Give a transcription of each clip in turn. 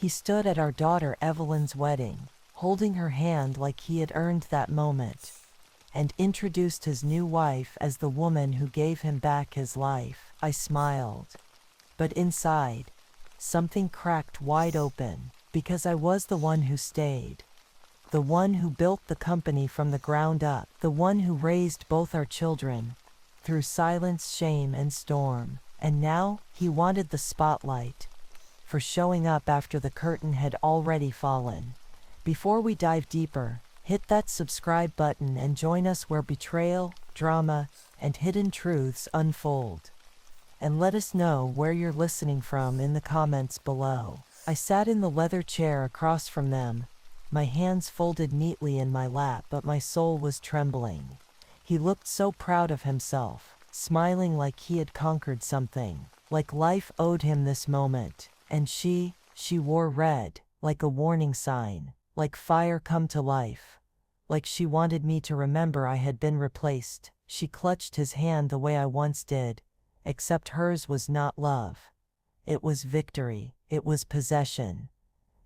He stood at our daughter Evelyn's wedding, holding her hand like he had earned that moment, and introduced his new wife as the woman who gave him back his life. I smiled. But inside, something cracked wide open, because I was the one who stayed. The one who built the company from the ground up. The one who raised both our children, through silence, shame, and storm. And now, he wanted the spotlight, for showing up after the curtain had already fallen. Before we dive deeper, hit that subscribe button and join us where betrayal, drama, and hidden truths unfold. And let us know where you're listening from in the comments below. I sat in the leather chair across from them, my hands folded neatly in my lap, but my soul was trembling. He looked so proud of himself, smiling like he had conquered something, like life owed him this moment. And she wore red, like a warning sign, like fire come to life, like she wanted me to remember I had been replaced. She clutched his hand the way I once did, except hers was not love. It was victory. It was possession.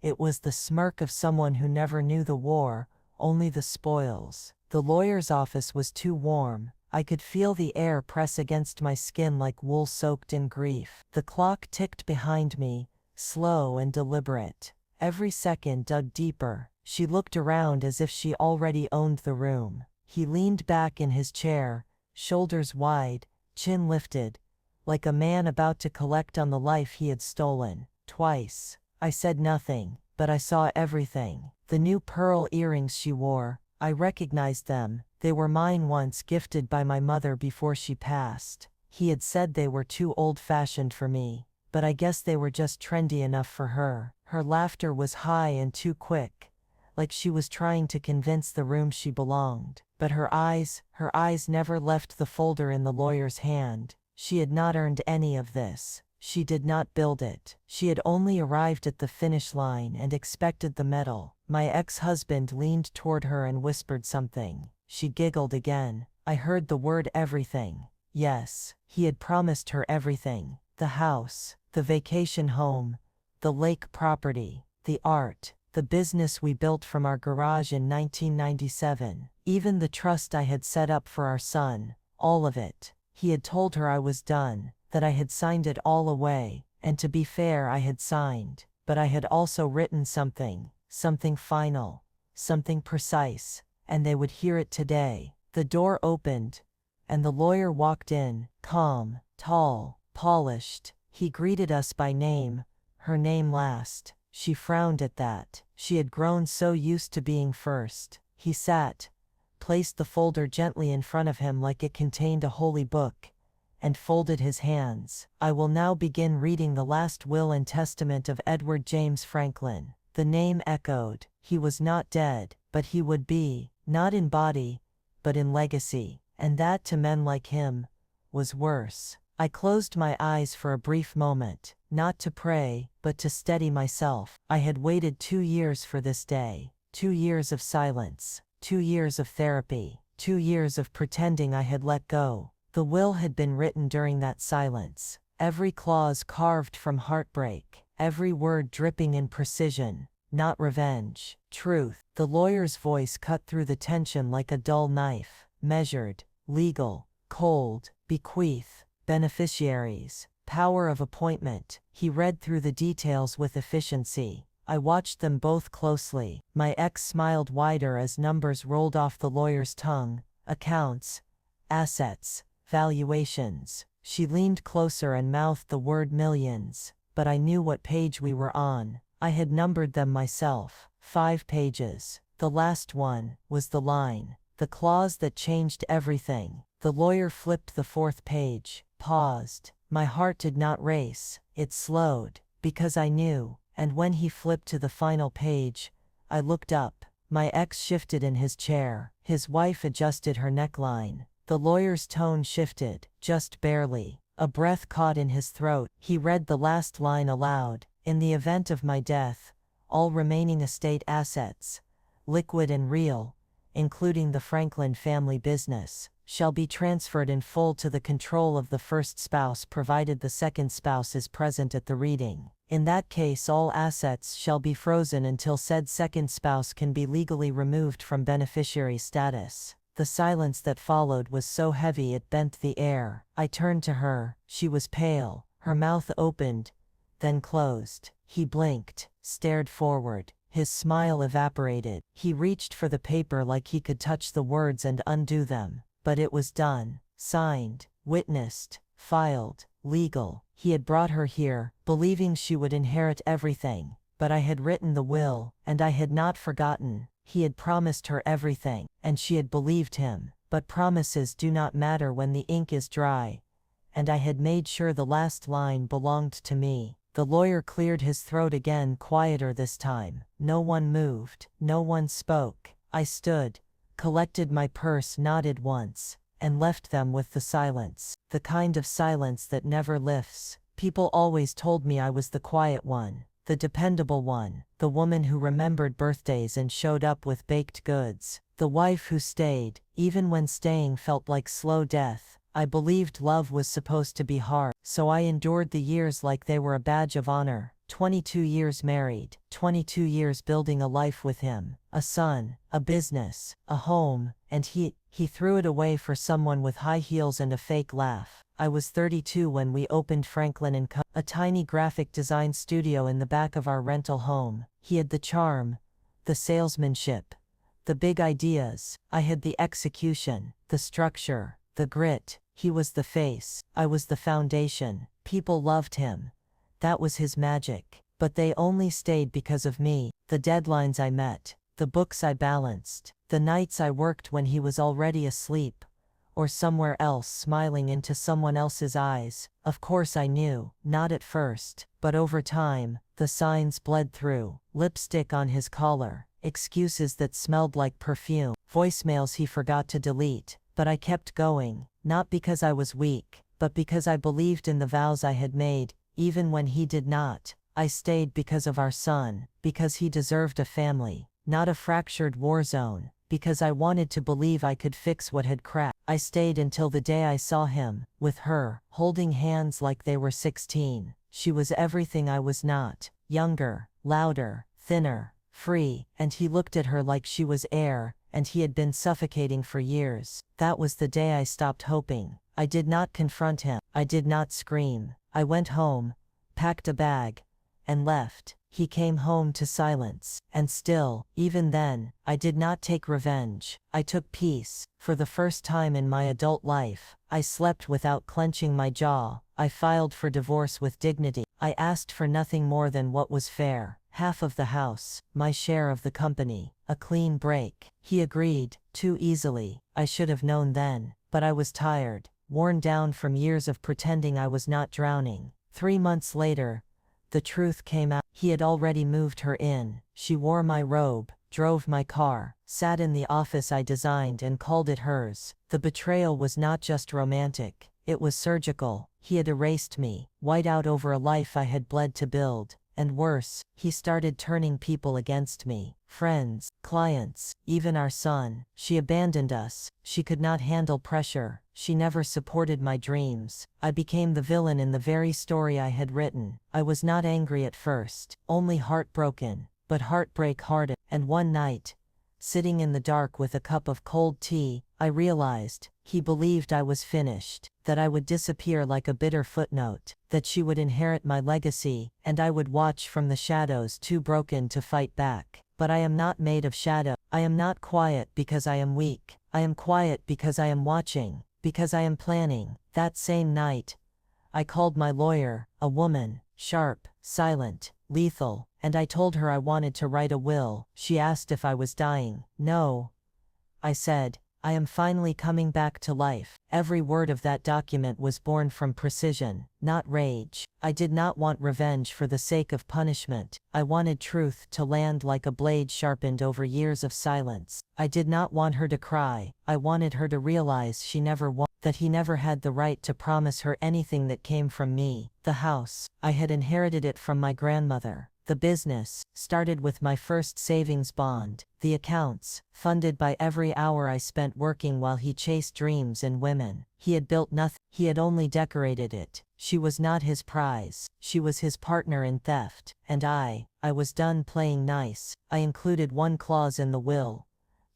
It was the smirk of someone who never knew the war, only the spoils. The lawyer's office was too warm. I could feel the air press against my skin like wool soaked in grief. The clock ticked behind me, slow and deliberate. Every second dug deeper. She looked around as if she already owned the room. He leaned back in his chair, shoulders wide, chin lifted, like a man about to collect on the life he had stolen. Twice. I said nothing, but I saw everything. The new pearl earrings she wore, I recognized them. They were mine, once gifted by my mother before she passed. He had said they were too old-fashioned for me, but I guess they were just trendy enough for her. Her laughter was high and too quick, like she was trying to convince the room she belonged. But her eyes never left the folder in the lawyer's hand. She had not earned any of this. She did not build it. She had only arrived at the finish line and expected the medal. My ex-husband leaned toward her and whispered something. She giggled again. I heard the word everything. Yes, he had promised her everything. The house, the vacation home, the lake property, the art, the business we built from our garage in 1997, even the trust I had set up for our son, all of it. He had told her I was done, that I had signed it all away, and to be fair, I had signed, but I had also written something final, something precise, and they would hear it today. The door opened, and the lawyer walked in, calm, tall, polished. He greeted us by name, her name last. She frowned at that. She had grown so used to being first. He sat, placed the folder gently in front of him like it contained a holy book, and folded his hands. I will now begin reading the last will and testament of Edward James Franklin. The name echoed. He was not dead, but he would be, not in body, but in legacy, and that to men like him was worse. I closed my eyes for a brief moment, not to pray, but to steady myself. I had waited 2 years for this day. 2 years of silence. 2 years of therapy. 2 years of pretending I had let go. The will had been written during that silence. Every clause carved from heartbreak. Every word dripping in precision, not revenge. Truth. The lawyer's voice cut through the tension like a dull knife. Measured. Legal. Cold. Bequeath. Beneficiaries. Power of appointment. He read through the details with efficiency. I watched them both closely. My ex smiled wider as numbers rolled off the lawyer's tongue. Accounts. Assets. Valuations. She leaned closer and mouthed the word millions. But I knew what page we were on. I had numbered them myself. 5 pages. The last one was the line. The clause that changed everything. The lawyer flipped the 4th page. Paused. My heart did not race. It slowed. Because I knew. And when he flipped to the final page, I looked up. My ex shifted in his chair. His wife adjusted her neckline. The lawyer's tone shifted, just barely. A breath caught in his throat. He read the last line aloud. In the event of my death, all remaining estate assets, liquid and real, including the Franklin family business, shall be transferred in full to the control of the first spouse provided the second spouse is present at the reading. In that case, all assets shall be frozen until said second spouse can be legally removed from beneficiary status. The silence that followed was so heavy it bent the air. I turned to her. She was pale. Her mouth opened, then closed. He blinked, stared forward. His smile evaporated. He reached for the paper like he could touch the words and undo them. But it was done. Signed, witnessed, filed, legal. He had brought her here, believing she would inherit everything. But I had written the will, and I had not forgotten. He had promised her everything, and she had believed him. But promises do not matter when the ink is dry. And I had made sure the last line belonged to me. The lawyer cleared his throat again, quieter this time. No one moved. No one spoke. I stood, collected my purse, nodded once, and left them with the silence. The kind of silence that never lifts. People always told me I was the quiet one, the dependable one, the woman who remembered birthdays and showed up with baked goods, the wife who stayed, even when staying felt like slow death. I believed love was supposed to be hard, so I endured the years like they were a badge of honor. 22 years married, 22 years building a life with him, a son, a business, a home, and he threw it away for someone with high heels and a fake laugh. I was 32 when we opened Franklin & Co., a tiny graphic design studio in the back of our rental home. He had the charm, the salesmanship, the big ideas. I had the execution, the structure, the grit. He was the face. I was the foundation. People loved him. That was his magic. But they only stayed because of me. The deadlines I met, the books I balanced, the nights I worked when he was already asleep, or somewhere else smiling into someone else's eyes. Of course I knew, not at first, but over time, the signs bled through. Lipstick on his collar, excuses that smelled like perfume, voicemails he forgot to delete. But I kept going, not because I was weak, but because I believed in the vows I had made, even when he did not. I stayed because of our son, because he deserved a family, not a fractured war zone, because I wanted to believe I could fix what had cracked. I stayed until the day I saw him, with her, holding hands like they were 16. She was everything I was not, younger, louder, thinner, free, and he looked at her like she was air, and he had been suffocating for years. That was the day I stopped hoping. I did not confront him. I did not scream. I went home, packed a bag, and left. He came home to silence. And still, even then, I did not take revenge. I took peace. For the first time in my adult life, I slept without clenching my jaw. I filed for divorce with dignity. I asked for nothing more than what was fair. Half of the house, my share of the company, a clean break. He agreed, too easily. I should have known then, but I was tired, worn down from years of pretending I was not drowning. 3 months later, the truth came out. He had already moved her in. She wore my robe, drove my car, sat in the office I designed and called it hers. The betrayal was not just romantic, it was surgical. He had erased me, white out over a life I had bled to build. And worse, he started turning people against me. Friends, clients, even our son. She abandoned us. She could not handle pressure. She never supported my dreams. I became the villain in the very story I had written. I was not angry at first, only heartbroken, but heartbreak hardened. And one night, sitting in the dark with a cup of cold tea, I realized, he believed I was finished, that I would disappear like a bitter footnote, that she would inherit my legacy, and I would watch from the shadows, too broken to fight back. But I am not made of shadow. I am not quiet because I am weak. I am quiet because I am watching, because I am planning. That same night, I called my lawyer, a woman, sharp, silent, lethal, and I told her I wanted to write a will. She asked if I was dying. No, I said. I am finally coming back to life. Every word of that document was born from precision, not rage. I did not want revenge for the sake of punishment. I wanted truth to land like a blade sharpened over years of silence. I did not want her to cry. I wanted her to realize she never that he never had the right to promise her anything that came from me. The house, I had inherited it from my grandmother. The business started with my first savings bond. The accounts, funded by every hour I spent working while he chased dreams and women. He had built nothing, he had only decorated it. She was not his prize, she was his partner in theft. And I was done playing nice. I included one clause in the will.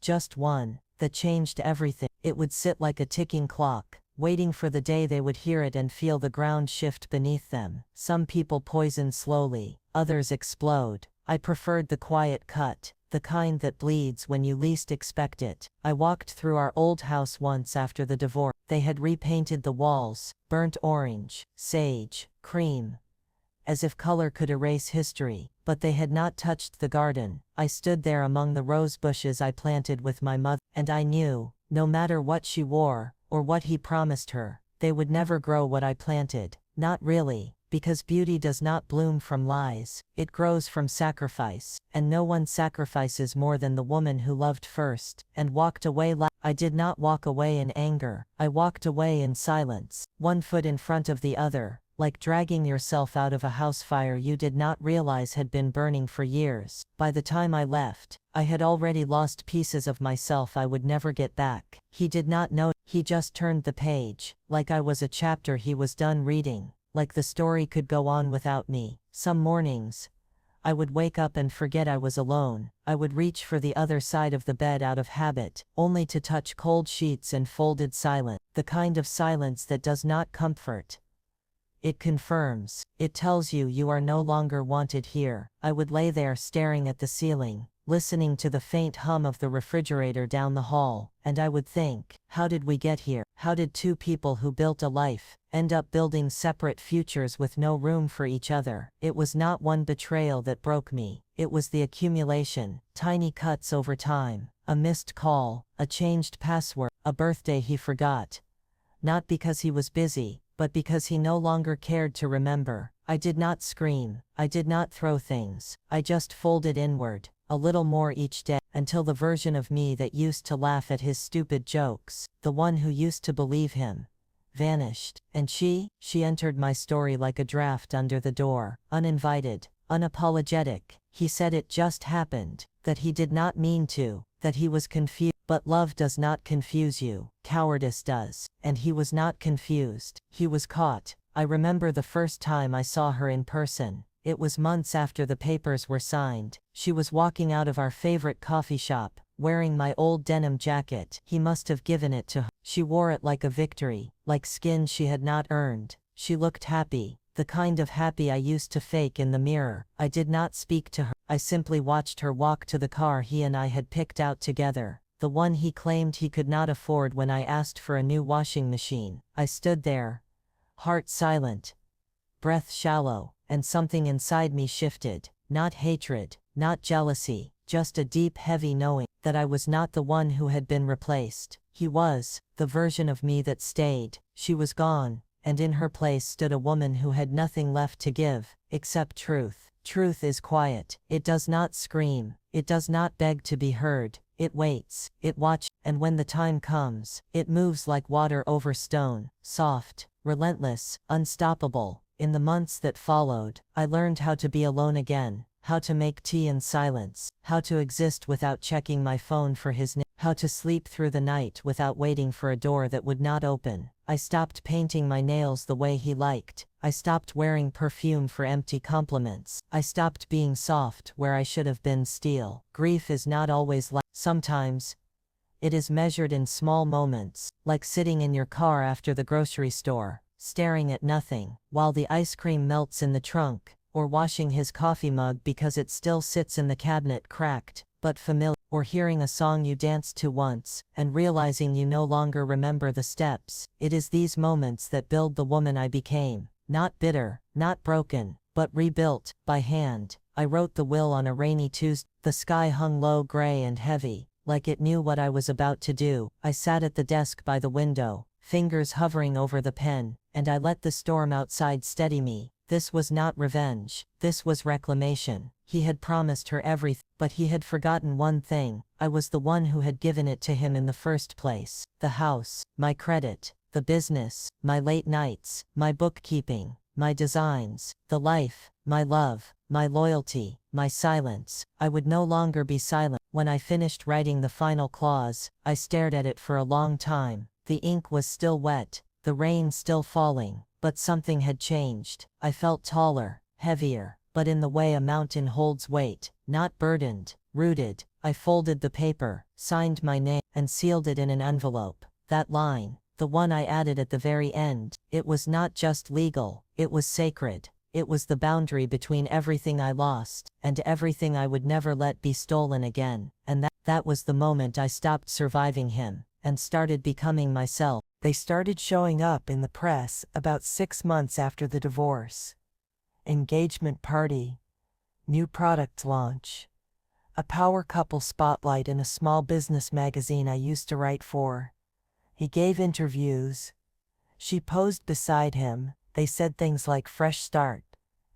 Just one, that changed everything. It would sit like a ticking clock, waiting for the day they would hear it and feel the ground shift beneath them. Some people poison slowly, others explode. I preferred the quiet cut, the kind that bleeds when you least expect it. I walked through our old house once after the divorce. They had repainted the walls, burnt orange, sage, cream, as if color could erase history, but they had not touched the garden. I stood there among the rose bushes I planted with my mother, and I knew, no matter what she wore, or what he promised her, they would never grow what I planted. Not really, because beauty does not bloom from lies, it grows from sacrifice, and no one sacrifices more than the woman who loved first, and walked away. I did not walk away in anger, I walked away in silence, one foot in front of the other, like dragging yourself out of a house fire you did not realize had been burning for years. By the time I left, I had already lost pieces of myself I would never get back. He did not know, he just turned the page, like I was a chapter he was done reading, like the story could go on without me. Some mornings, I would wake up and forget I was alone. I would reach for the other side of the bed out of habit, only to touch cold sheets and folded silence, the kind of silence that does not comfort. It confirms. It tells you you are no longer wanted here. I would lay there staring at the ceiling, listening to the faint hum of the refrigerator down the hall, and I would think, how did we get here? How did two people who built a life end up building separate futures with no room for each other? It was not one betrayal that broke me. It was the accumulation, tiny cuts over time, a missed call, a changed password, a birthday he forgot. Not because he was busy, but because he no longer cared to remember. I did not scream, I did not throw things, I just folded inward, a little more each day, until the version of me that used to laugh at his stupid jokes, the one who used to believe him, vanished. And she entered my story like a draft under the door, uninvited, unapologetic. He said it just happened, that he did not mean to, that he was confused. But love does not confuse you, cowardice does, and he was not confused, he was caught. I remember the first time I saw her in person. It was months after the papers were signed. She was walking out of our favorite coffee shop, wearing my old denim jacket. He must have given it to her. She wore it like a victory, like skin she had not earned. She looked happy, the kind of happy I used to fake in the mirror. I did not speak to her, I simply watched her walk to the car he and I had picked out together. The one he claimed he could not afford when I asked for a new washing machine. I stood there, heart silent, breath shallow, and something inside me shifted. Not hatred, not jealousy, just a deep heavy knowing that I was not the one who had been replaced. He was, the version of me that stayed. She was gone, and in her place stood a woman who had nothing left to give, except truth. Truth is quiet, it does not scream, it does not beg to be heard. It waits, it watches, and when the time comes, it moves like water over stone, soft, relentless, unstoppable. In the months that followed, I learned how to be alone again, how to make tea in silence, how to exist without checking my phone for his name, how to sleep through the night without waiting for a door that would not open. I stopped painting my nails the way he liked. I stopped wearing perfume for empty compliments. I stopped being soft where I should have been steel. Grief is not always loud. Sometimes, it is measured in small moments, like sitting in your car after the grocery store, staring at nothing, while the ice cream melts in the trunk, or washing his coffee mug because it still sits in the cabinet cracked, but familiar, or hearing a song you danced to once, and realizing you no longer remember the steps. It is these moments that build the woman I became. Not bitter, not broken, but rebuilt, by hand. I wrote the will on a rainy Tuesday. The sky hung low, gray and heavy, like it knew what I was about to do. I sat at the desk by the window, fingers hovering over the pen, and I let the storm outside steady me. This was not revenge, this was reclamation. He had promised her everything, but he had forgotten one thing. I was the one who had given it to him in the first place. The house, my credit, the business, my late nights, my bookkeeping. my designs, the life, my love, my loyalty, my silence. I would no longer be silent. When I finished writing the final clause, I stared at it for a long time. The ink was still wet, the rain still falling, but something had changed. I felt taller, heavier, but in the way a mountain holds weight, not burdened, rooted. I folded the paper, signed my name, and sealed it in an envelope. That line, the one I added at the very end, it was not just legal, it was sacred. It was the boundary between everything I lost and everything I would never let be stolen again. And that was the moment I stopped surviving him and started becoming myself. They started showing up in the press about 6 months after the divorce. Engagement party, new product launch, a power couple spotlight in a small business magazine I used to write for. He gave interviews. She posed beside him. They said things like fresh start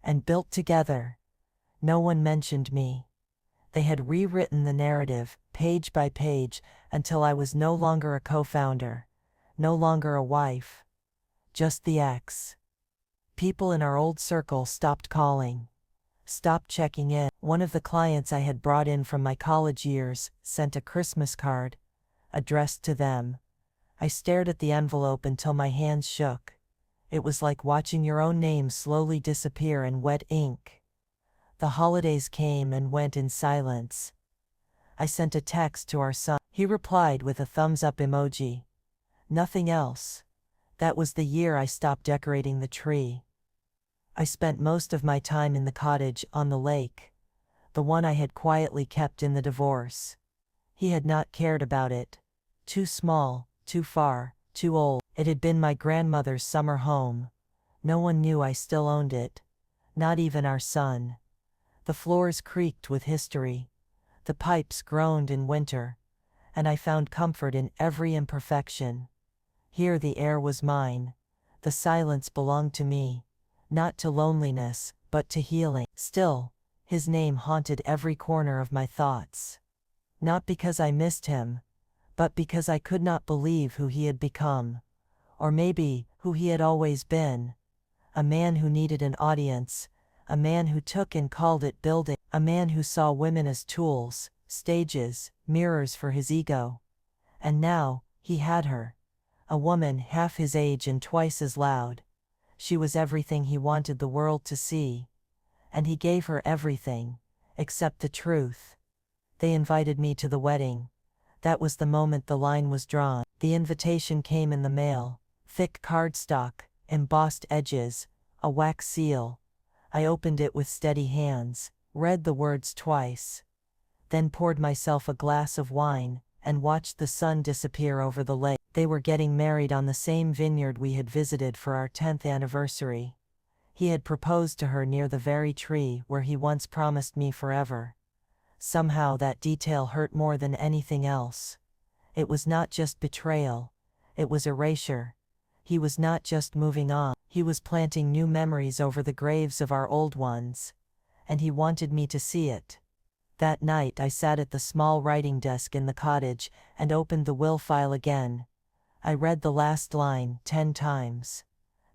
and built together. No one mentioned me. They had rewritten the narrative, page by page, until I was no longer a co-founder, no longer a wife, just the ex. People in our old circle stopped calling, stopped checking in. One of the clients I had brought in from my college years sent a Christmas card, addressed to them. I stared at the envelope until my hands shook. It was like watching your own name slowly disappear in wet ink. The holidays came and went in silence. I sent a text to our son. He replied with a thumbs-up emoji. Nothing else. That was the year I stopped decorating the tree. I spent most of my time in the cottage on the lake, the one I had quietly kept in the divorce. He had not cared about it. Too small, too far, too old. It had been my grandmother's summer home. No one knew I still owned it. Not even our son. The floors creaked with history. The pipes groaned in winter. And I found comfort in every imperfection. Here the air was mine. The silence belonged to me. Not to loneliness, but to healing. Still, his name haunted every corner of my thoughts. Not because I missed him, but because I could not believe who he had become. Or maybe, who he had always been. A man who needed an audience, a man who took and called it building, a man who saw women as tools, stages, mirrors for his ego. And now, he had her. A woman half his age and twice as loud. She was everything he wanted the world to see. And he gave her everything, except the truth. They invited me to the wedding. That was the moment the line was drawn. The invitation came in the mail. Thick cardstock, embossed edges, a wax seal. I opened it with steady hands, read the words twice, then poured myself a glass of wine, and watched the sun disappear over the lake. They were getting married on the same vineyard we had visited for our 10th anniversary. He had proposed to her near the very tree where he once promised me forever. Somehow that detail hurt more than anything else. It was not just betrayal, it was erasure. He was not just moving on, he was planting new memories over the graves of our old ones. And he wanted me to see it. That night I sat at the small writing desk in the cottage and opened the will file again. I read the last line 10 times.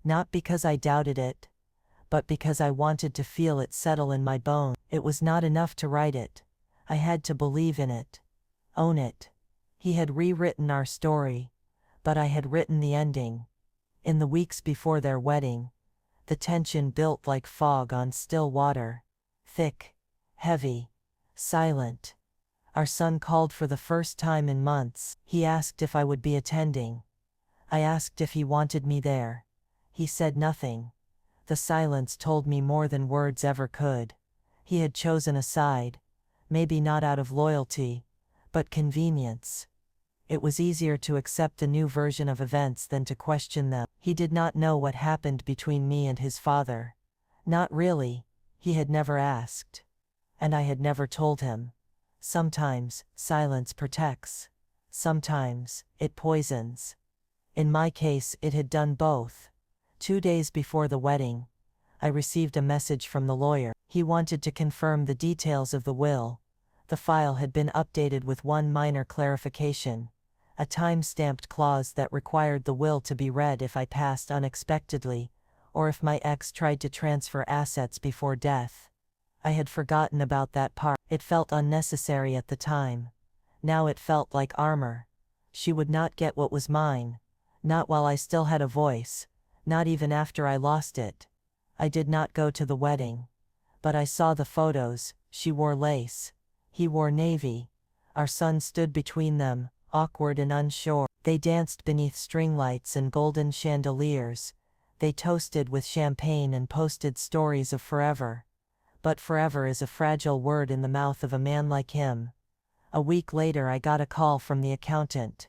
Not because I doubted it, but because I wanted to feel it settle in my bones. It was not enough to write it. I had to believe in it. Own it. He had rewritten our story, but I had written the ending. In the weeks before their wedding, the tension built like fog on still water. Thick, heavy, silent. Our son called for the first time in months. He asked if I would be attending. I asked if he wanted me there. He said nothing. The silence told me more than words ever could. He had chosen a side, maybe not out of loyalty, but convenience. It was easier to accept the new version of events than to question them. He did not know what happened between me and his father. Not really. He had never asked. And I had never told him. Sometimes, silence protects. Sometimes, it poisons. In my case, it had done both. 2 days before the wedding, I received a message from the lawyer. He wanted to confirm the details of the will. The file had been updated with one minor clarification. A time-stamped clause that required the will to be read if I passed unexpectedly, or if my ex tried to transfer assets before death. I had forgotten about that part. It felt unnecessary at the time. Now it felt like armor. She would not get what was mine. Not while I still had a voice. Not even after I lost it. I did not go to the wedding. But I saw the photos. She wore lace. He wore navy. Our son stood between them, awkward and unsure. They danced beneath string lights and golden chandeliers. They toasted with champagne and posted stories of forever. But forever is a fragile word in the mouth of a man like him. A week later I got a call from the accountant.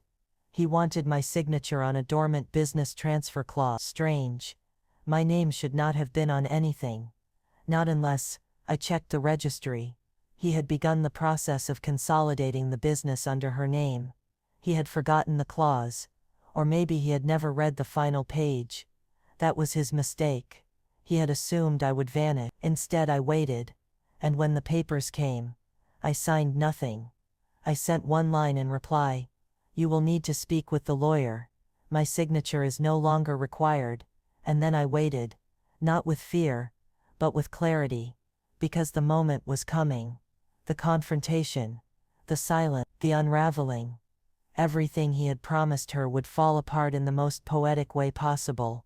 He wanted my signature on a dormant business transfer clause. Strange. My name should not have been on anything. Not unless I checked the registry. He had begun the process of consolidating the business under her name. He had forgotten the clause. Or maybe he had never read the final page. That was his mistake. He had assumed I would vanish. Instead I waited. And when the papers came, I signed nothing. I sent one line in reply. You will need to speak with the lawyer. My signature is no longer required. And then I waited. Not with fear, but with clarity. Because the moment was coming. The confrontation. The silence. The unraveling. Everything he had promised her would fall apart in the most poetic way possible.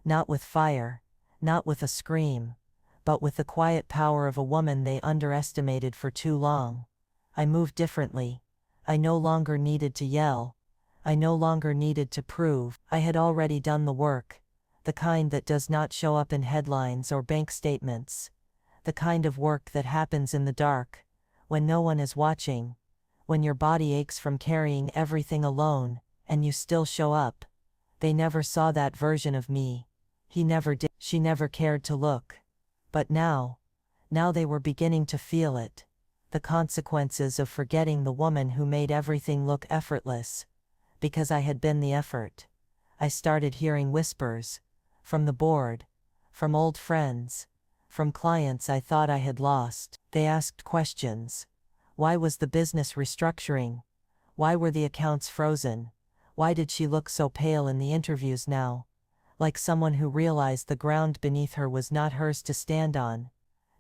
Not with fire. Not with a scream. But with the quiet power of a woman they underestimated for too long. I moved differently. I no longer needed to yell. I no longer needed to prove. I had already done the work. The kind that does not show up in headlines or bank statements. The kind of work that happens in the dark, when no one is watching, when your body aches from carrying everything alone, and you still show up. They never saw that version of me. He never did. She never cared to look. But now they were beginning to feel it. The consequences of forgetting the woman who made everything look effortless. Because I had been the effort. I started hearing whispers. From the board. From old friends. From clients I thought I had lost. They asked questions. Why was the business restructuring? Why were the accounts frozen? Why did she look so pale in the interviews now? Like someone who realized the ground beneath her was not hers to stand on.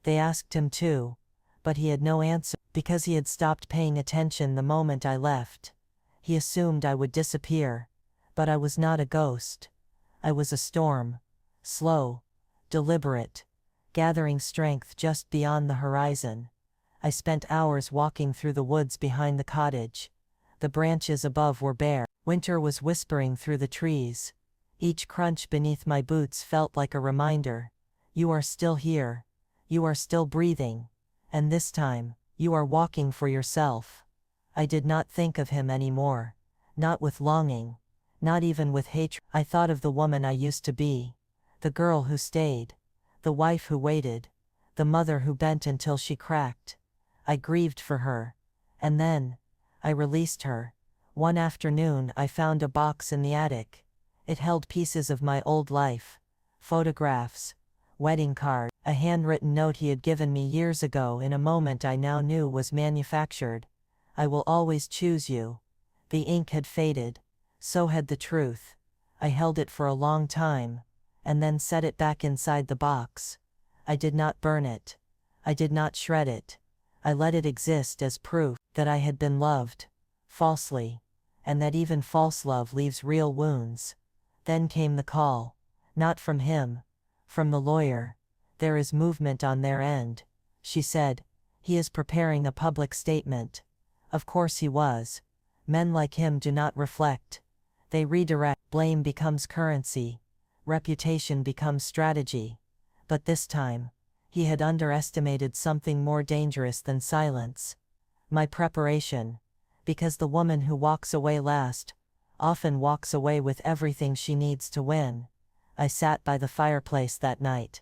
They asked him too. But he had no answer. Because he had stopped paying attention the moment I left. He assumed I would disappear. But I was not a ghost. I was a storm. Slow. Deliberate. Gathering strength just beyond the horizon. I spent hours walking through the woods behind the cottage. The branches above were bare. Winter was whispering through the trees. Each crunch beneath my boots felt like a reminder. You are still here. You are still breathing. And this time, you are walking for yourself. I did not think of him anymore. Not with longing. Not even with hatred. I thought of the woman I used to be. The girl who stayed. The wife who waited. The mother who bent until she cracked. I grieved for her. And then, I released her. One afternoon I found a box in the attic. It held pieces of my old life. Photographs. Wedding card. A handwritten note he had given me years ago in a moment I now knew was manufactured. I will always choose you. The ink had faded. So had the truth. I held it for a long time. And then set it back inside the box. I did not burn it. I did not shred it. I let it exist as proof that I had been loved. Falsely. And that even false love leaves real wounds. Then came the call. Not from him. From the lawyer. There is movement on their end. She said. He is preparing a public statement. Of course he was. Men like him do not reflect. They redirect. Blame becomes currency. Reputation becomes strategy. But this time, he had underestimated something more dangerous than silence. My preparation. Because the woman who walks away last, often walks away with everything she needs to win. I sat by the fireplace that night.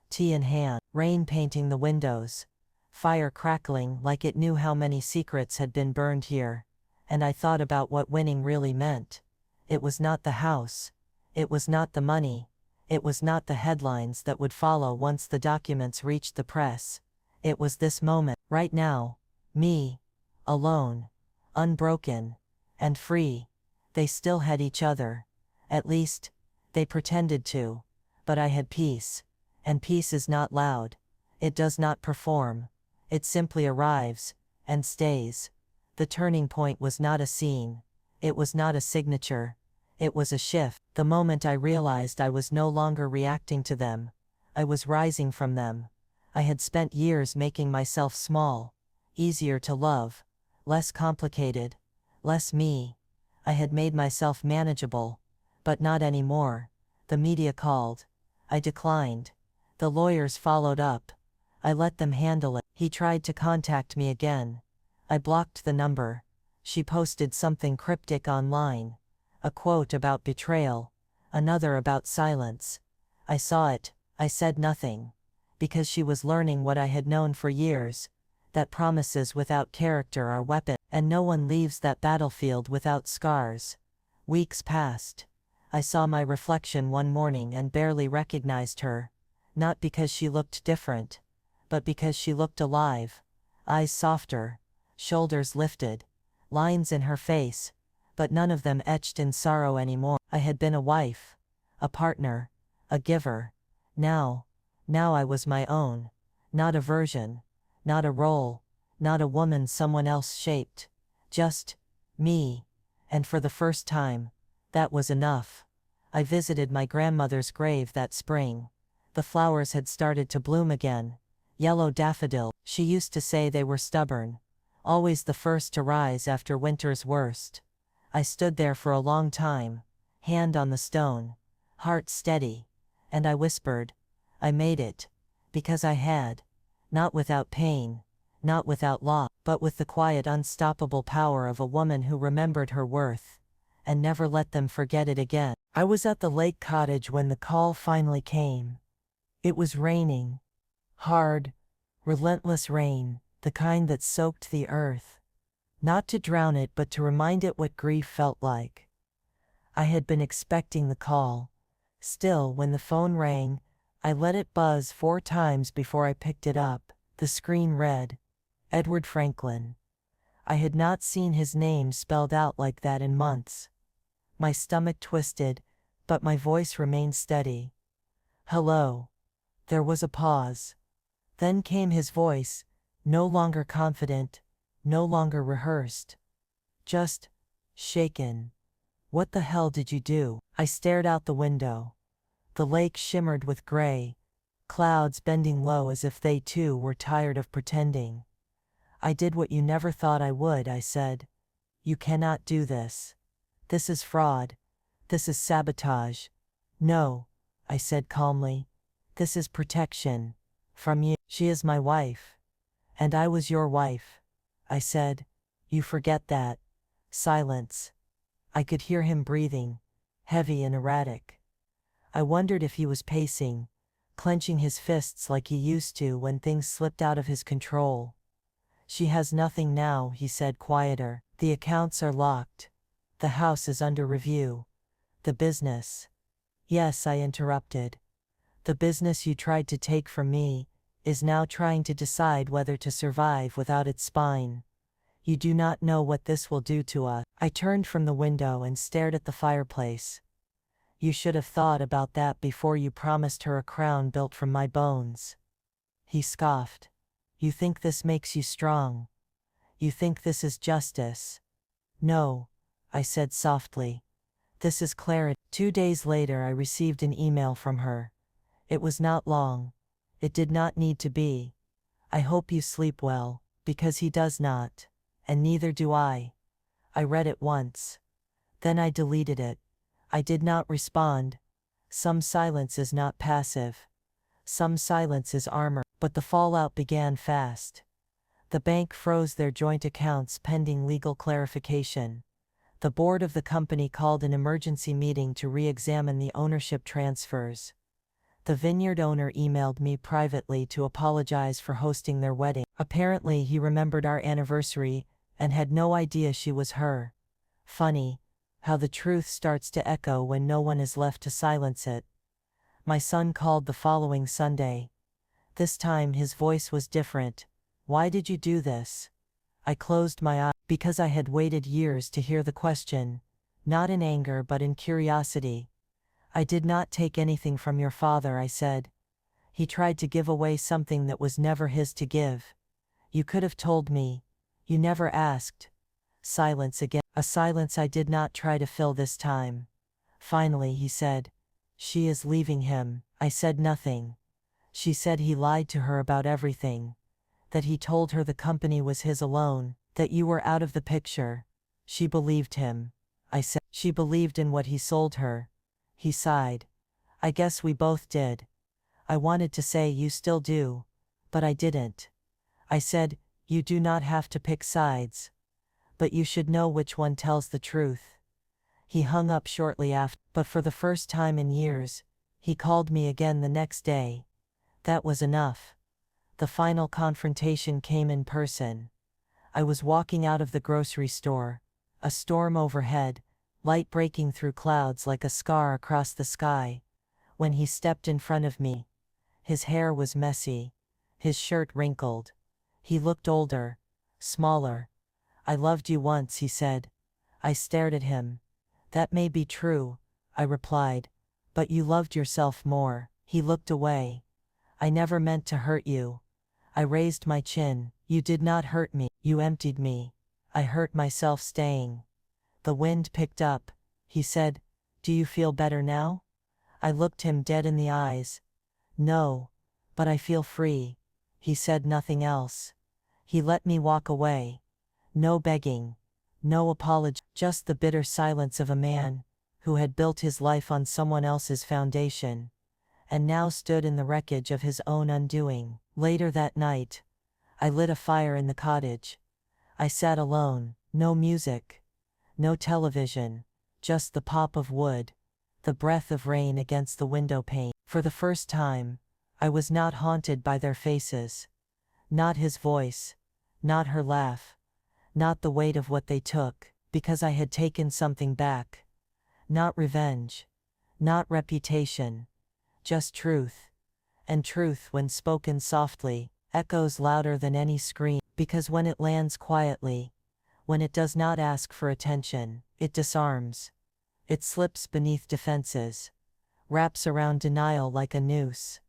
Tea in hand, rain painting the windows. Fire crackling like it knew how many secrets had been burned here. And I thought about what winning really meant. It was not the house. It was not the money. It was not the headlines that would follow once the documents reached the press. It was this moment, right now. Me. Alone. Unbroken. And free. They still had each other. At least, they pretended to. But I had peace. And peace is not loud. It does not perform. It simply arrives, and stays. The turning point was not a scene. It was not a signature. It was a shift. The moment I realized I was no longer reacting to them. I was rising from them. I had spent years making myself small, easier to love, less complicated, less me. I had made myself manageable, but not anymore. The media called. I declined. The lawyers followed up. I let them handle it. He tried to contact me again. I blocked the number. She posted something cryptic online. A quote about betrayal. Another about silence. I saw it. I said nothing. Because she was learning what I had known for years. That promises without character are weapons, and no one leaves that battlefield without scars. Weeks passed. I saw my reflection one morning and barely recognized her. Not because she looked different, but because she looked alive. Eyes softer, shoulders lifted, lines in her face, but none of them etched in sorrow anymore. I had been a wife, a partner, a giver. Now I was my own. Not a version, not a role, not a woman someone else shaped. Just me. And for the first time, that was enough. I visited my grandmother's grave that spring. The flowers had started to bloom again. Yellow daffodil. She used to say they were stubborn. Always the first to rise after winter's worst. I stood there for a long time, hand on the stone, heart steady, and I whispered, I made it. Because I had. Not without pain, not without loss, but with the quiet unstoppable power of a woman who remembered her worth, and never let them forget it again. I was at the lake cottage when the call finally came. It was raining. Hard, relentless rain, the kind that soaked the earth. Not to drown it but to remind it what grief felt like. I had been expecting the call. Still, when the phone rang, I let it buzz 4 times before I picked it up. The screen read, Edward Franklin. I had not seen his name spelled out like that in months. My stomach twisted, but my voice remained steady. Hello. There was a pause. Then came his voice, no longer confident, no longer rehearsed. Just shaken. What the hell did you do? I stared out the window. The lake shimmered with gray, clouds bending low as if they too were tired of pretending. I did what you never thought I would, I said. You cannot do this. This is fraud. This is sabotage. No, I said calmly. This is protection. From you. She is my wife. And I was your wife. I said. You forget that. Silence. I could hear him breathing, heavy and erratic. I wondered if he was pacing, clenching his fists like he used to when things slipped out of his control. She has nothing now, he said quieter. The accounts are locked. The house is under review. The business. Yes, I interrupted. The business you tried to take from me is now trying to decide whether to survive without its spine. You do not know what this will do to us. I turned from the window and stared at the fireplace. You should have thought about that before you promised her a crown built from my bones. He scoffed. You think this makes you strong? You think this is justice? No, I said softly. This is clarity. 2 days later I received an email from her. It was not long. It did not need to be. I hope you sleep well, because he does not, and neither do I. I read it once. Then I deleted it. I did not respond. Some silence is not passive. Some silence is armor. But the fallout began fast. The bank froze their joint accounts pending legal clarification. The board of the company called an emergency meeting to re-examine the ownership transfers. The vineyard owner emailed me privately to apologize for hosting their wedding. Apparently he remembered our anniversary and had no idea she was her. Funny how the truth starts to echo when no one is left to silence it. My son called the following Sunday. This time his voice was different. Why did you do this? I closed my eyes because I had waited years to hear the question, not in anger but in curiosity. I did not take anything from your father, I said. He tried to give away something that was never his to give. You could have told me. You never asked. Silence again. A silence I did not try to fill this time. Finally he said, "She is leaving him." I said nothing. She said he lied to her about everything. That he told her the company was his alone, that you were out of the picture. She believed him. I said, she believed in what he sold her. He sighed. I guess we both did. I wanted to say you still do, but I didn't. I said, you do not have to pick sides. But you should know which one tells the truth. He hung up shortly after, but for the first time in years, he called me again the next day. That was enough. The final confrontation came in person. I was walking out of the grocery store, a storm overhead, light breaking through clouds like a scar across the sky, when he stepped in front of me. His hair was messy, his shirt wrinkled. He looked older, smaller. "I loved you once," he said. I stared at him. "That may be true," I replied, "but you loved yourself more." He looked away. "I never meant to hurt you." I raised my chin. "You did not hurt me. You emptied me. I hurt myself staying." The wind picked up. He said, "Do you feel better now?" I looked him dead in the eyes. "No, but I feel free." He said nothing else. He let me walk away. No begging, no apology, just the bitter silence of a man who had built his life on someone else's foundation, and now stood in the wreckage of his own undoing. Later that night, I lit a fire in the cottage. I sat alone, no music, no television, just the pop of wood, the breath of rain against the window pane. For the first time, I was not haunted by their faces. Not his voice, not her laugh, not the weight of what they took, because I had taken something back. Not revenge, not reputation, just truth. And truth, when spoken softly, echoes louder than any scream, because when it lands quietly, when it does not ask for attention, it disarms. It slips beneath defenses, wraps around denial like a noose,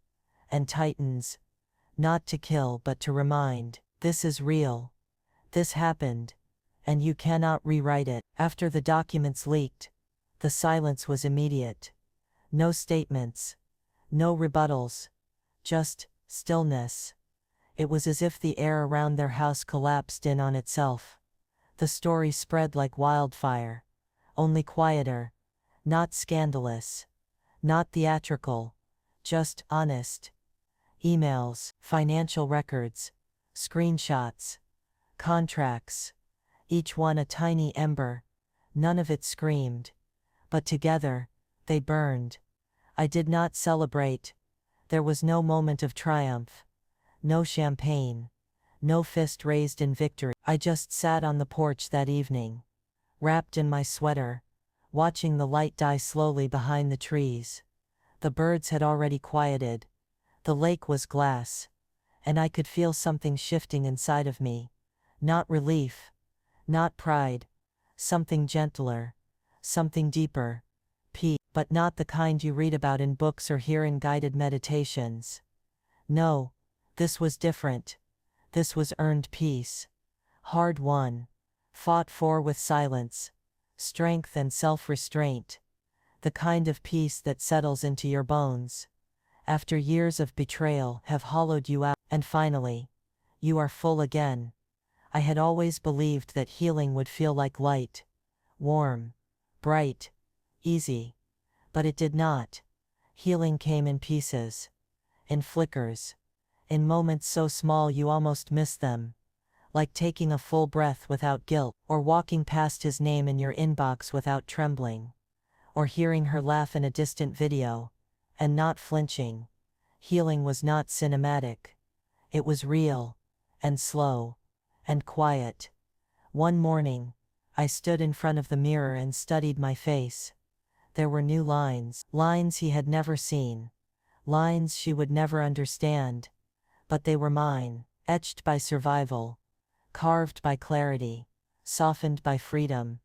and tightens, not to kill but to remind, this is real. This happened, and you cannot rewrite it. After the documents leaked, the silence was immediate. No statements, no rebuttals, just stillness. It was as if the air around their house collapsed in on itself. The story spread like wildfire, only quieter, not scandalous, not theatrical, just honest. Emails, financial records, screenshots, contracts, each one a tiny ember. None of it screamed, but together, they burned. I did not celebrate. There was no moment of triumph, no champagne, no fist raised in victory. I just sat on the porch that evening, wrapped in my sweater, watching the light die slowly behind the trees. The birds had already quieted. The lake was glass, and I could feel something shifting inside of me. Not relief, not pride, something gentler, something deeper. Peace, but not the kind you read about in books or hear in guided meditations. No, this was different. This was earned peace. Hard won. Fought for with silence, strength and self-restraint. The kind of peace that settles into your bones. After years of betrayal have hollowed you out, and finally, you are full again. I had always believed that healing would feel like light, warm, bright, easy. But it did not. Healing came in pieces, in flickers, in moments so small you almost miss them, like taking a full breath without guilt, or walking past his name in your inbox without trembling, or hearing her laugh in a distant video, and not flinching. Healing was not cinematic. It was real, and slow, and quiet. One morning, I stood in front of the mirror and studied my face. There were new lines, lines he had never seen, lines she would never understand, but they were mine, etched by survival, carved by clarity, softened by freedom.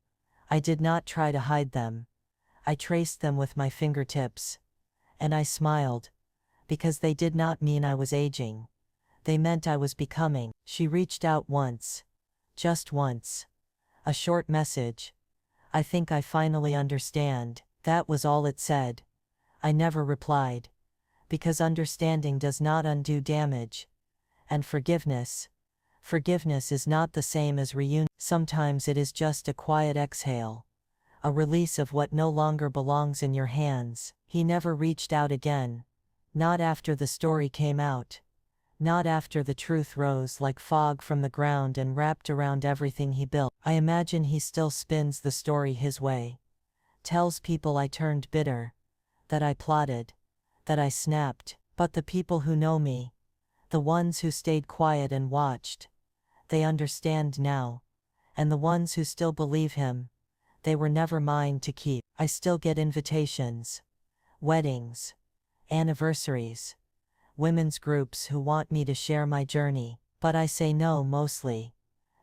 I did not try to hide them. I traced them with my fingertips. And I smiled. Because they did not mean I was aging. They meant I was becoming. She reached out once. Just once. A short message. I think I finally understand. That was all it said. I never replied. Because understanding does not undo damage. And forgiveness. Forgiveness is not the same as reunion. Sometimes it is just a quiet exhale. A release of what no longer belongs in your hands. He never reached out again. Not after the story came out. Not after the truth rose like fog from the ground and wrapped around everything he built. I imagine he still spins the story his way. Tells people I turned bitter. That I plotted. That I snapped. But the people who know me, the ones who stayed quiet and watched, they understand now. And the ones who still believe him, they were never mine to keep. I still get invitations. Weddings. Anniversaries. Women's groups who want me to share my journey. But I say no mostly.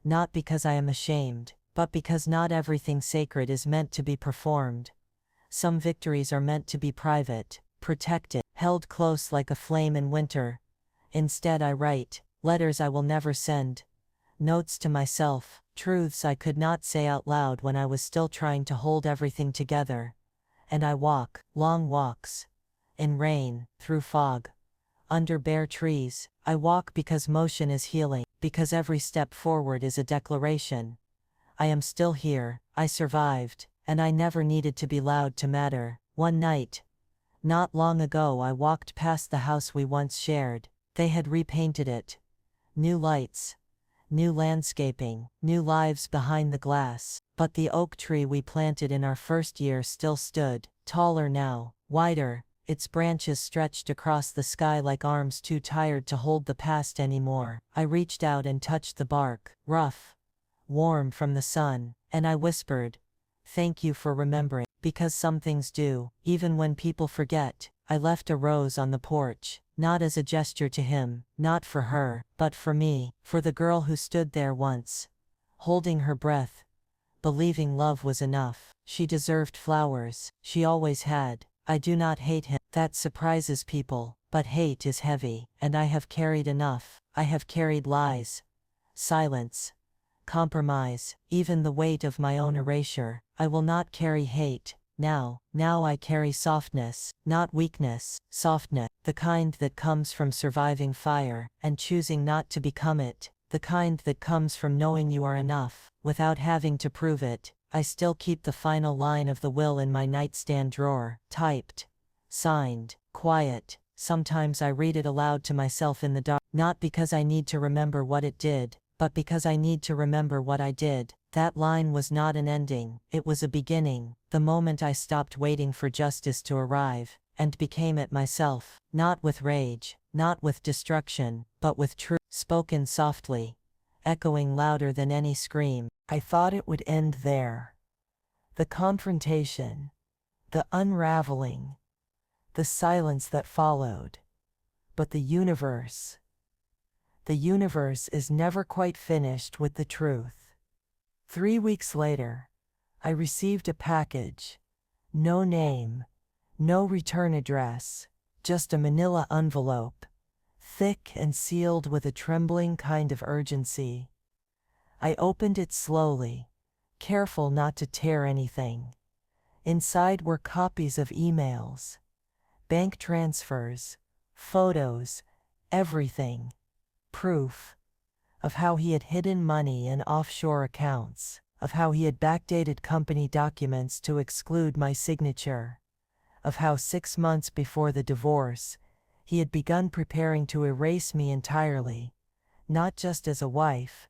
Not because I am ashamed, but because not everything sacred is meant to be performed. Some victories are meant to be private, protected, held close like a flame in winter. Instead I write, letters I will never send. Notes to myself, truths I could not say out loud when I was still trying to hold everything together. And I walk, long walks. In rain, through fog. Under bare trees, I walk because motion is healing, because every step forward is a declaration. I am still here, I survived, and I never needed to be loud to matter. One night, not long ago, I walked past the house we once shared. They had repainted it. New lights. New landscaping, new lives behind the glass. But the oak tree we planted in our first year still stood, taller now, wider, its branches stretched across the sky like arms too tired to hold the past anymore. I reached out and touched the bark, rough, warm from the sun, and I whispered, "Thank you for remembering." Because some things do, even when people forget. I left a rose on the porch, not as a gesture to him, not for her, but for me, for the girl who stood there once, holding her breath, believing love was enough. She deserved flowers, she always had. I do not hate him. That surprises people, but hate is heavy, and I have carried enough. I have carried lies, silence, compromise, even the weight of my own erasure. I will not carry hate. Now I carry softness, not weakness, softness, the kind that comes from surviving fire, and choosing not to become it, the kind that comes from knowing you are enough, without having to prove it. I still keep the final line of the will in my nightstand drawer, typed, signed, quiet. Sometimes I read it aloud to myself in the dark, not because I need to remember what it did, but because I need to remember what I did. That line was not an ending, it was a beginning, the moment I stopped waiting for justice to arrive, and became it myself, not with rage, not with destruction, but with truth, spoken softly, echoing louder than any scream. I thought it would end there. The confrontation, the unraveling, the silence that followed. But the universe is never quite finished with the truth. 3 weeks later, I received a package. No name, no return address, just a manila envelope, thick and sealed with a trembling kind of urgency. I opened it slowly, careful not to tear anything. Inside were copies of emails, bank transfers, photos, everything. Proof of how he had hidden money in offshore accounts, of how he had backdated company documents to exclude my signature, of how 6 months before the divorce, he had begun preparing to erase me entirely, not just as a wife,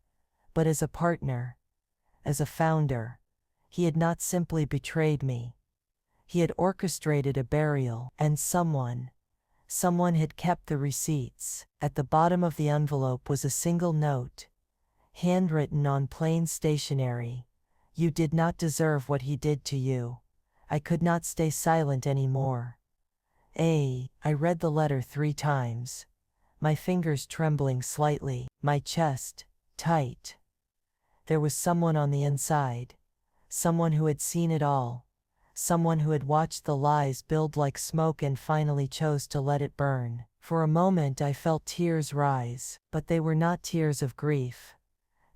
but as a partner, as a founder. He had not simply betrayed me. He had orchestrated a burial, and someone had kept the receipts. At the bottom of the envelope was a single note, handwritten on plain stationery. You did not deserve what he did to you. I could not stay silent anymore. I read the letter 3 times, my fingers trembling slightly, my chest tight. There was someone on the inside, someone who had seen it all, someone who had watched the lies build like smoke and finally chose to let it burn. For a moment I felt tears rise, but they were not tears of grief.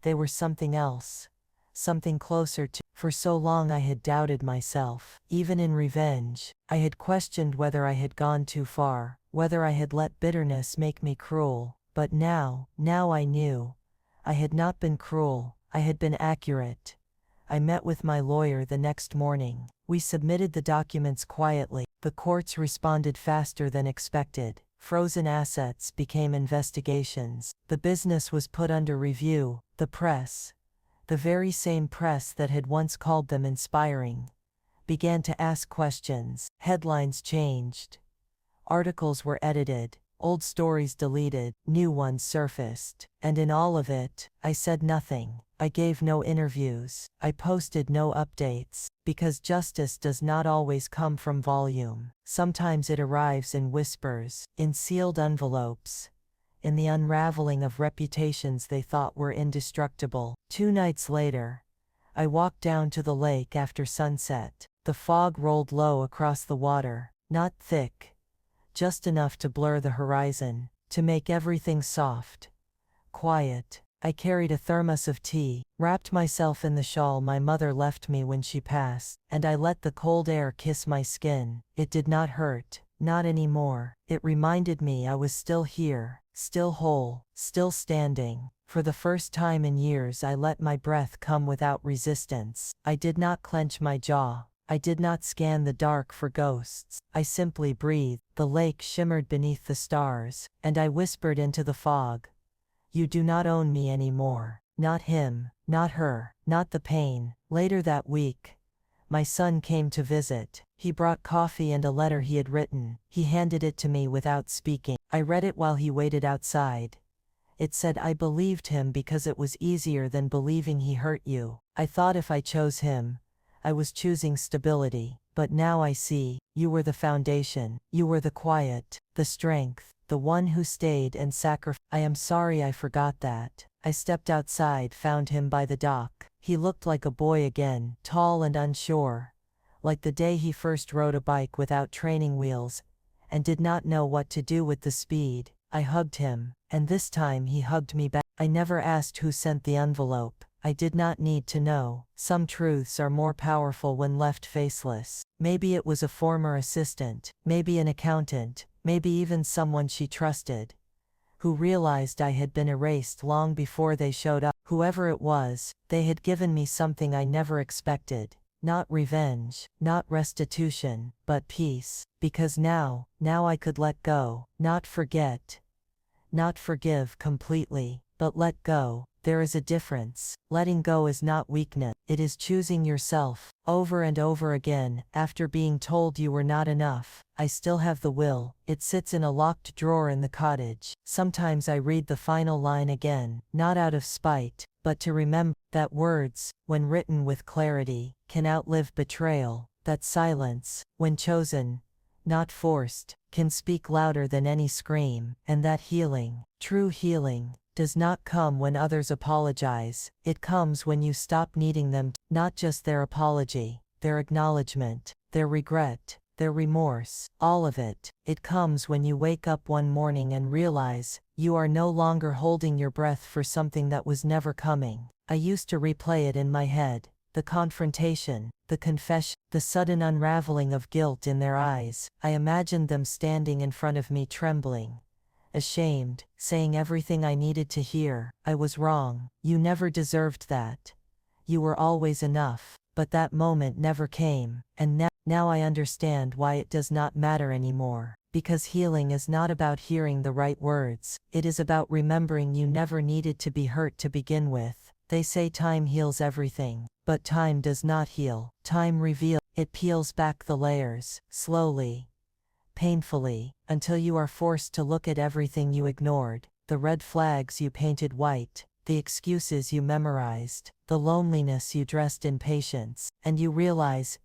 They were something else, something closer to. For so long I had doubted myself. Even in revenge, I had questioned whether I had gone too far, whether I had let bitterness make me cruel. But now I knew. I had not been cruel, I had been accurate. I met with my lawyer the next morning. We submitted the documents quietly. The courts responded faster than expected. Frozen assets became investigations. The business was put under review. The press, the very same press that had once called them inspiring, began to ask questions. Headlines changed. Articles were edited. Old stories deleted, new ones surfaced. And in all of it, I said nothing. I gave no interviews. I posted no updates. Because justice does not always come from volume. Sometimes it arrives in whispers, in sealed envelopes, in the unraveling of reputations they thought were indestructible. 2 nights later, I walked down to the lake after sunset. The fog rolled low across the water, not thick, just enough to blur the horizon, to make everything soft, quiet. I carried a thermos of tea, wrapped myself in the shawl my mother left me when she passed, and I let the cold air kiss my skin. It did not hurt, not anymore. It reminded me I was still here, still whole, still standing. For the first time in years I let my breath come without resistance. I did not clench my jaw. I did not scan the dark for ghosts. I simply breathed. The lake shimmered beneath the stars, and I whispered into the fog, "You do not own me anymore. Not him, not her, not the pain." Later that week, my son came to visit. He brought coffee and a letter he had written. He handed it to me without speaking. I read it while he waited outside. It said I believed him because it was easier than believing he hurt you. I thought if I chose him, I was choosing stability. But now I see, you were the foundation. You were the quiet, the strength, the one who stayed and sacrificed. I am sorry I forgot that. I stepped outside, found him by the dock. He looked like a boy again, tall and unsure, like the day he first rode a bike without training wheels, and did not know what to do with the speed. I hugged him, and this time he hugged me back. I never asked who sent the envelope. I did not need to know. Some truths are more powerful when left faceless. Maybe it was a former assistant, maybe an accountant, maybe even someone she trusted, who realized I had been erased long before they showed up. Whoever it was, they had given me something I never expected. Not revenge, not restitution, but peace. Because now I could let go, not forget, not forgive completely, but let go. There is a difference. Letting go is not weakness. It is choosing yourself. Over and over again, after being told you were not enough, I still have the will. It sits in a locked drawer in the cottage. Sometimes I read the final line again, not out of spite, but to remember that words, when written with clarity, can outlive betrayal. That silence, when chosen, not forced, can speak louder than any scream. And that healing, true healing, does not come when others apologize. It comes when you stop needing them, not just their apology, their acknowledgement, their regret, their remorse, all of it. It comes when you wake up one morning and realize you are no longer holding your breath for something that was never coming. I used to replay it in my head, the confrontation, the confession, the sudden unraveling of guilt in their eyes. I imagined them standing in front of me trembling, ashamed, saying everything I needed to hear. I was wrong. You never deserved that. You were always enough. But that moment never came, and now I understand why it does not matter anymore. Because healing is not about hearing the right words. It is about remembering you never needed to be hurt to begin with. They say time heals everything, but time does not heal. Time reveals. It peels back the layers, slowly, painfully, until you are forced to look at everything you ignored, the red flags you painted white, the excuses you memorized, the loneliness you dressed in patience, and you realize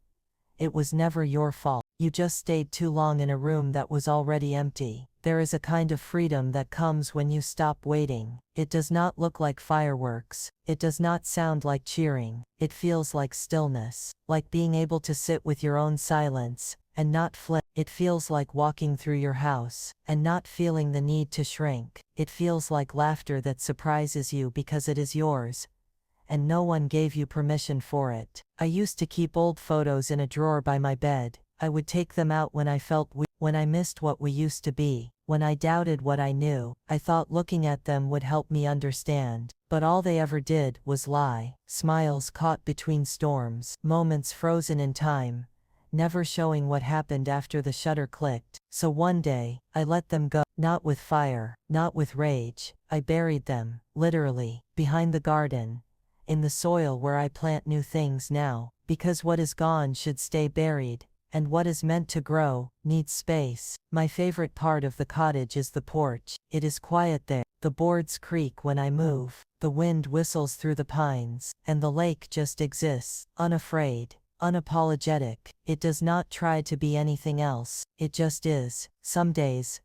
it was never your fault. You just stayed too long in a room that was already empty. There is a kind of freedom that comes when you stop waiting. It does not look like fireworks. It does not sound like cheering. It feels like stillness, like being able to sit with your own silence and not flit. It feels like walking through your house and not feeling the need to shrink. It feels like laughter that surprises you because it is yours, and no one gave you permission for it. I used to keep old photos in a drawer by my bed. I would take them out when I felt weak, when I missed what we used to be, when I doubted what I knew. I thought looking at them would help me understand, but all they ever did was lie. Smiles caught between storms, moments frozen in time, never showing what happened after the shutter clicked. So one day, I let them go, not with fire, not with rage. I buried them, literally, behind the garden, in the soil where I plant new things now, because what is gone should stay buried, and what is meant to grow needs space. My favorite part of the cottage is the porch. It is quiet there. The boards creak when I move, the wind whistles through the pines, and the lake just exists, unafraid, unapologetic. It does not try to be anything else, it just is. Some days,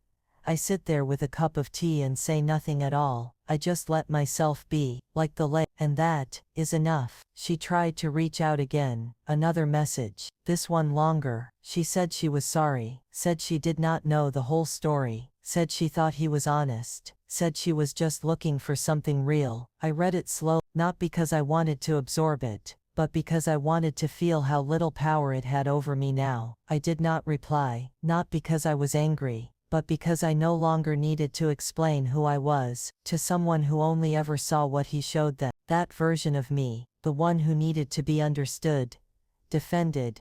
I sit there with a cup of tea and say nothing at all. I just let myself be, like the lake, and that is enough. She tried to reach out again, another message, this one longer. She said she was sorry, said she did not know the whole story, said she thought he was honest, said she was just looking for something real. I read it slow, not because I wanted to absorb it, but because I wanted to feel how little power it had over me now. I did not reply, not because I was angry, but because I no longer needed to explain who I was to someone who only ever saw what he showed them. That version of me, the one who needed to be understood, defended,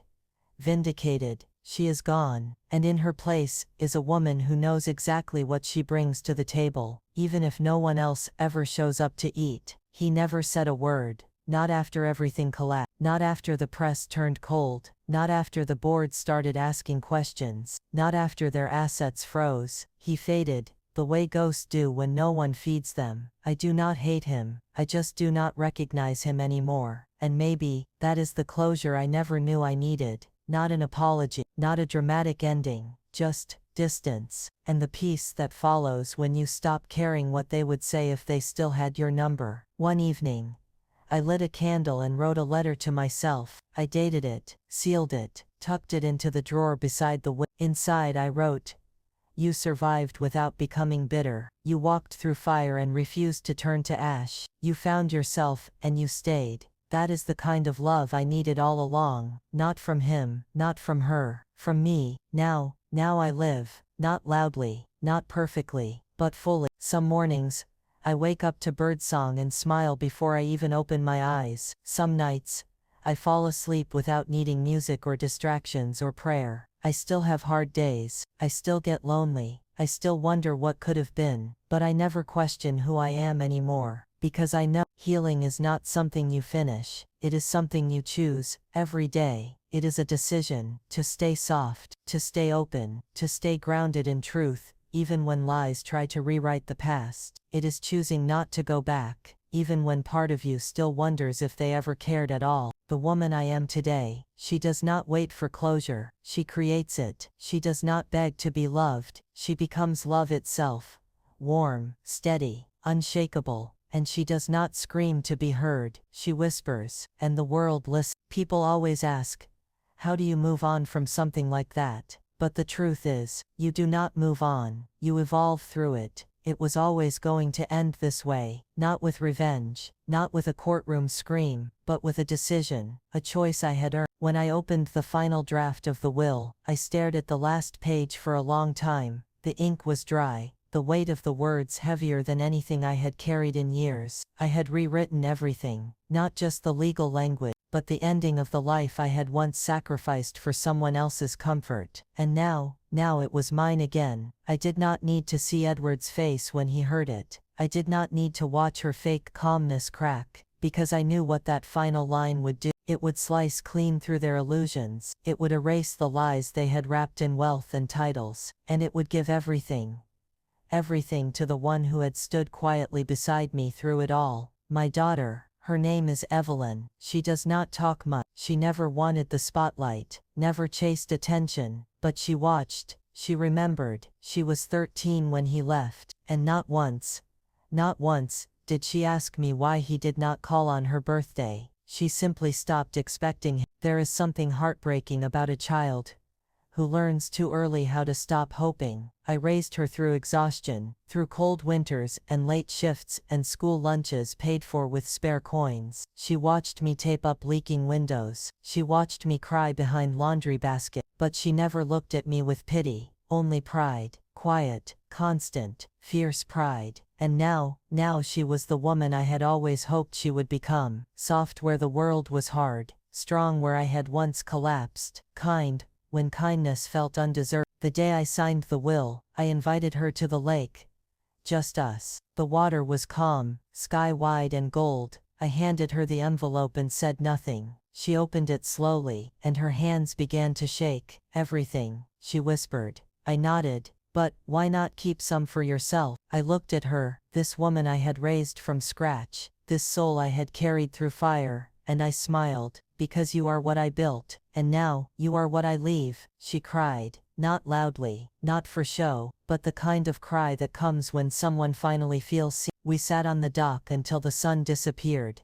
vindicated, she is gone, and in her place is a woman who knows exactly what she brings to the table, even if no one else ever shows up to eat. He never said a word. Not after everything collapsed, not after the press turned cold, not after the board started asking questions, not after their assets froze. He faded, the way ghosts do when no one feeds them. I do not hate him, I just do not recognize him anymore. And maybe that is the closure I never knew I needed. Not an apology, not a dramatic ending, just distance, and the peace that follows when you stop caring what they would say if they still had your number. One evening, I lit a candle and wrote a letter to myself. I dated it, sealed it, tucked it into the drawer beside the window. Inside I wrote, "You survived without becoming bitter. You walked through fire and refused to turn to ash. You found yourself, and you stayed. That is the kind of love I needed all along. Not from him, not from her, from me. Now I live, not loudly, not perfectly, but fully." Some mornings, I wake up to birdsong and smile before I even open my eyes. Some nights, I fall asleep without needing music or distractions or prayer. I still have hard days, I still get lonely, I still wonder what could have been, but I never question who I am anymore, because I know healing is not something you finish, it is something you choose, every day. It is a decision, to stay soft, to stay open, to stay grounded in truth, even when lies try to rewrite the past. It is choosing not to go back, even when part of you still wonders if they ever cared at all. The woman I am today, she does not wait for closure, she creates it. She does not beg to be loved, she becomes love itself. Warm, steady, unshakable, and she does not scream to be heard, she whispers, and the world listens. People always ask, how do you move on from something like that? But the truth is, you do not move on, you evolve through it. It was always going to end this way, not with revenge, not with a courtroom scream, but with a decision, a choice I had earned. When I opened the final draft of the will, I stared at the last page for a long time. The ink was dry, the weight of the words heavier than anything I had carried in years. I had rewritten everything, not just the legal language, but the ending of the life I had once sacrificed for someone else's comfort. And now it was mine again. I did not need to see Edward's face when he heard it. I did not need to watch her fake calmness crack, because I knew what that final line would do. It would slice clean through their illusions. It would erase the lies they had wrapped in wealth and titles, and it would give everything to the one who had stood quietly beside me through it all. My daughter. Her name is Evelyn. She does not talk much. She never wanted the spotlight, never chased attention, but she watched, She remembered. She was 13 when he left, and not once, did she ask me why he did not call on her birthday. She simply stopped expecting him. There is something heartbreaking about a child who learns too early how to stop hoping. I raised her through exhaustion, through cold winters and late shifts and school lunches paid for with spare coins. She watched me tape up leaking windows. She watched me cry behind laundry basket, but she never looked at me with pity, only pride. Quiet, constant, fierce pride. And now she was the woman I had always hoped she would become. Soft where the world was hard, strong where I had once collapsed, kind when kindness felt undeserved. The day I signed the will, I invited her to the lake. Just us. The water was calm, sky wide and gold. I handed her the envelope and said nothing. She opened it slowly, and her hands began to shake. Everything, she whispered. I nodded. But why not keep some for yourself? I looked at her, this woman I had raised from scratch, this soul I had carried through fire, and I smiled. Because you are what I built, and now, you are what I leave, she cried, not loudly, not for show, but the kind of cry that comes when someone finally feels seen. We sat on the dock until the sun disappeared.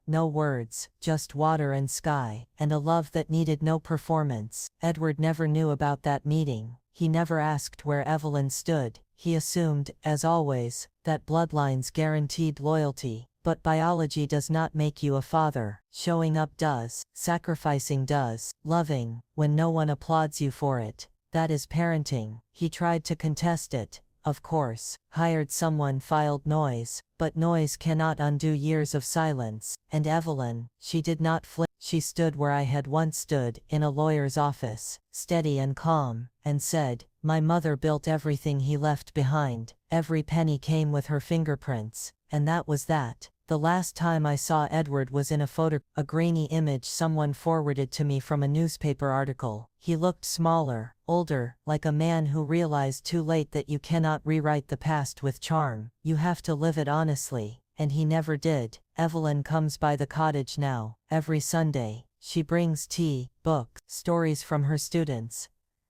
No words, just water and sky, and a love that needed no performance. Edward never knew about that meeting. He never asked where Evelyn stood. He assumed, as always, that bloodlines guaranteed loyalty. But biology does not make you a father. Showing up does. Sacrificing does. Loving, when no one applauds you for it. That is parenting. He tried to contest it, of course. Hired someone, filed noise. But noise cannot undo years of silence. And Evelyn, she did not flinch. She stood where I had once stood, in a lawyer's office, steady and calm, and said, "My mother built everything he left behind. Every penny came with her fingerprints." And that was that. The last time I saw Edward was in a grainy image someone forwarded to me from a newspaper article. He looked smaller, older, like a man who realized too late that you cannot rewrite the past with charm. You have to live it honestly. And he never did. Evelyn comes by the cottage now, every Sunday. She brings tea, books, stories from her students.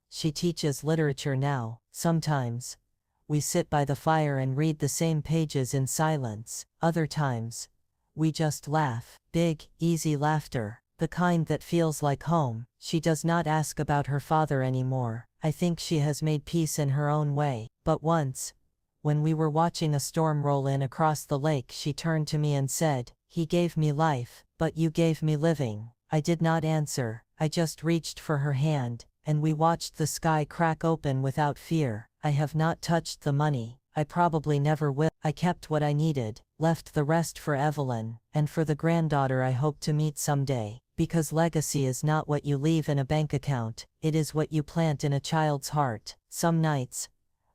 She teaches literature now. Sometimes we sit by the fire and read the same pages in silence. Other times, we just laugh. Big, easy laughter. The kind that feels like home. She does not ask about her father anymore. I think she has made peace in her own way. But once, when we were watching a storm roll in across the lake, she turned to me and said, "He gave me life, but you gave me living." I did not answer. I just reached for her hand, and we watched the sky crack open without fear. I have not touched the money. I probably never will. I kept what I needed, left the rest for Evelyn, and for the granddaughter I hope to meet someday. Because legacy is not what you leave in a bank account, it is what you plant in a child's heart. Some nights,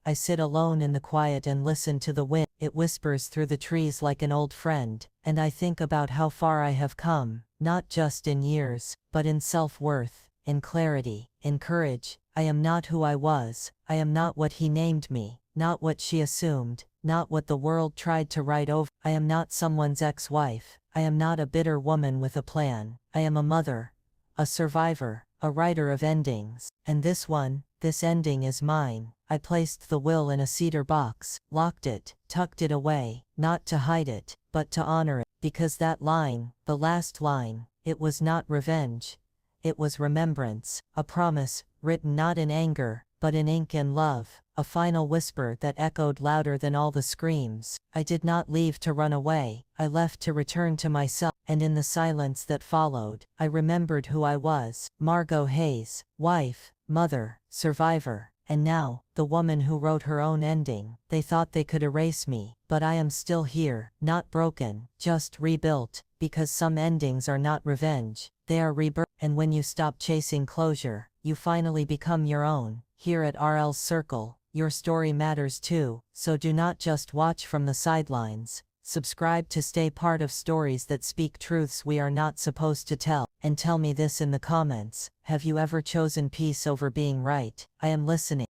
I sit alone in the quiet and listen to the wind. It whispers through the trees like an old friend, and I think about how far I have come, not just in years, but in self-worth, in clarity, in courage. I am not who I was. I am not what he named me, not what she assumed, not what the world tried to write over. I am not someone's ex-wife. I am not a bitter woman with a plan. I am a mother, a survivor, a writer of endings. And this ending is mine. I placed the will in a cedar box, locked it, tucked it away, not to hide it, but to honor it. Because that line, the last line, it was not revenge. It was remembrance, a promise, written not in anger, but in ink and love, a final whisper that echoed louder than all the screams. I did not leave to run away. I left to return to myself, and in the silence that followed, I remembered who I was. Margot Hayes, wife, mother, survivor, and now, the woman who wrote her own ending. They thought they could erase me, but I am still here, not broken, just rebuilt, because some endings are not revenge, they are rebirth. And when you stop chasing closure, you finally become your own. Here at RL's Circle, your story matters too, so do not just watch from the sidelines. Subscribe to stay part of stories that speak truths we are not supposed to tell. And tell me this in the comments: have you ever chosen peace over being right? I am listening.